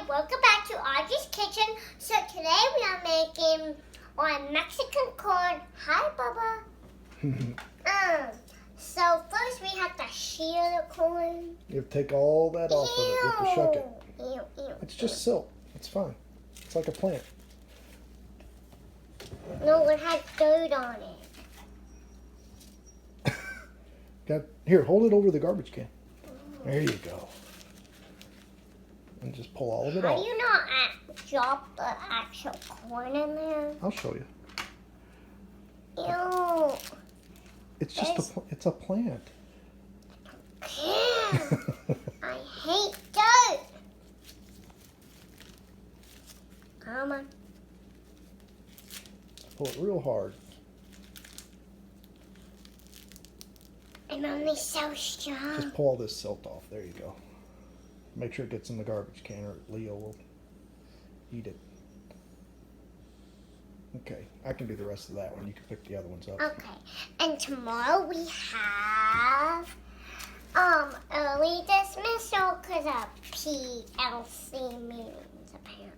and welcome back to Audrey's Kitchen. So today we are making our Mexican corn. Hi, Bubba. So first we have to shear the corn. You have to take all that off of it. You have to shuck it. Ew. It's just silt. It's fine. It's like a plant. No, it has dirt on it. Here, hold it over the garbage can. There you go. And just pull all of it How off. do you not drop the actual corn in there? I'll show you. Ew. It's just it's a plant. I hate dirt. Come on. Pull it real hard. I'm only so strong. Just pull all this silt off. There you go. Make sure it gets in the garbage can or Leo will eat it. Okay, I can do the rest of that one. You can pick the other ones up. Okay, and tomorrow we have early dismissal because of PLC meetings apparently.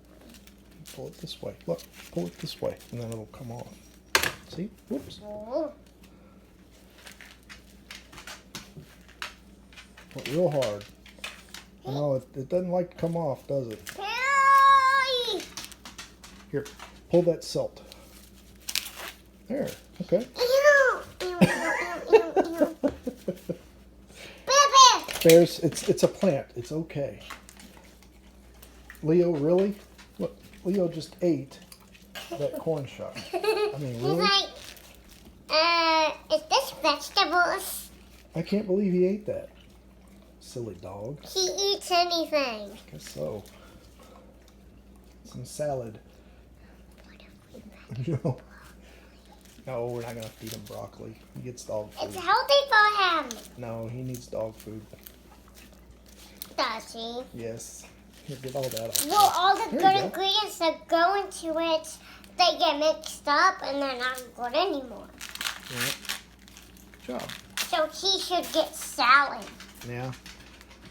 Pull it this way. Look, pull it this way, and then it'll come off. See? Whoops. Oh. Pull it real hard. No, it doesn't like to come off, does it? Hey! Here, pull that silt. There. Okay. Ew! Ew. Baby! Bears, it's a plant. It's okay. Leo, really? Look, Leo just ate that corn shuck. I mean, He's really? like, is this vegetables? I can't believe he ate that. Silly dog. He eats anything. I guess so. Some salad. No. No, we're not going to feed him broccoli. He gets dog food. It's healthy for him. No, he needs dog food. Does he? Yes. Here, get all that off. Well, all the There good you go. ingredients that go into it, they get mixed up and they're not good anymore. Yeah. Good job. So he should get salad. Yeah.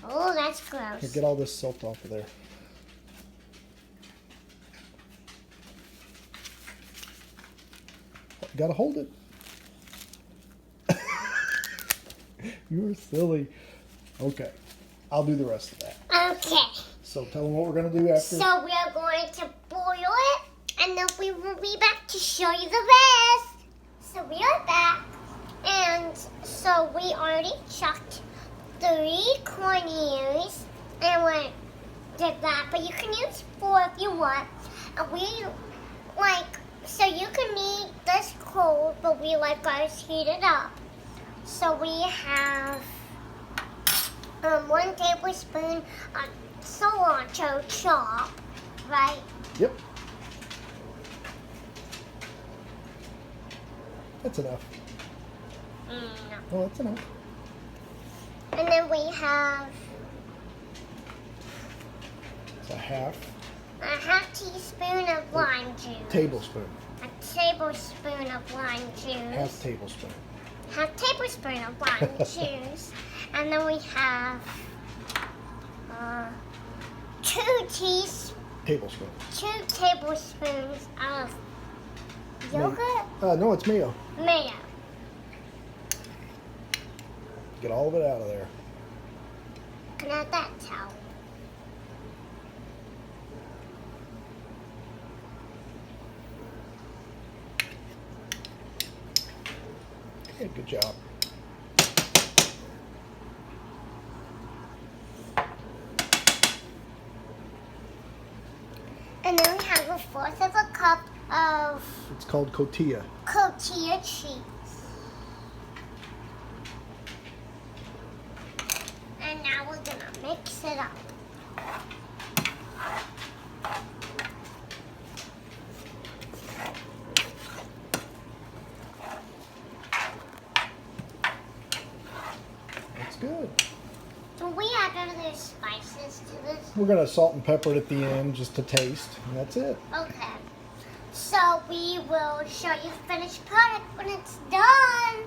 Oh, that's Here, gross. get all this silt off of there. You gotta hold it. You're silly. Okay. I'll do the rest of that. Okay. So tell them what we're gonna do after. So we are going to boil it, and then we will be back to show you the rest. So we are back, and so we already chucked 3 corn ears, and we did that. But you can use 4 if you want. And we so you can eat this cold, but we like ours heated up. So we have 1 tablespoon of cilantro chop, right? Yep. That's enough. No. Oh, that's enough. And then we have It's a half a half teaspoon of lime juice. tablespoon. A tablespoon of lime juice. Half tablespoon. Half tablespoon of lime juice. And then we have 2 Tablespoon. tablespoons of yogurt? No, it's mayo. Mayo. Get all of it out of there. Can I have that towel? Okay, good job. And then we have 1/4 of a cup of It's called cotija. cotija cheese. And now we're gonna mix it up. That's good. Do we add other spices to this? We're gonna salt and pepper it at the end just to taste, and that's it. Okay. So we will show you the finished product when it's done.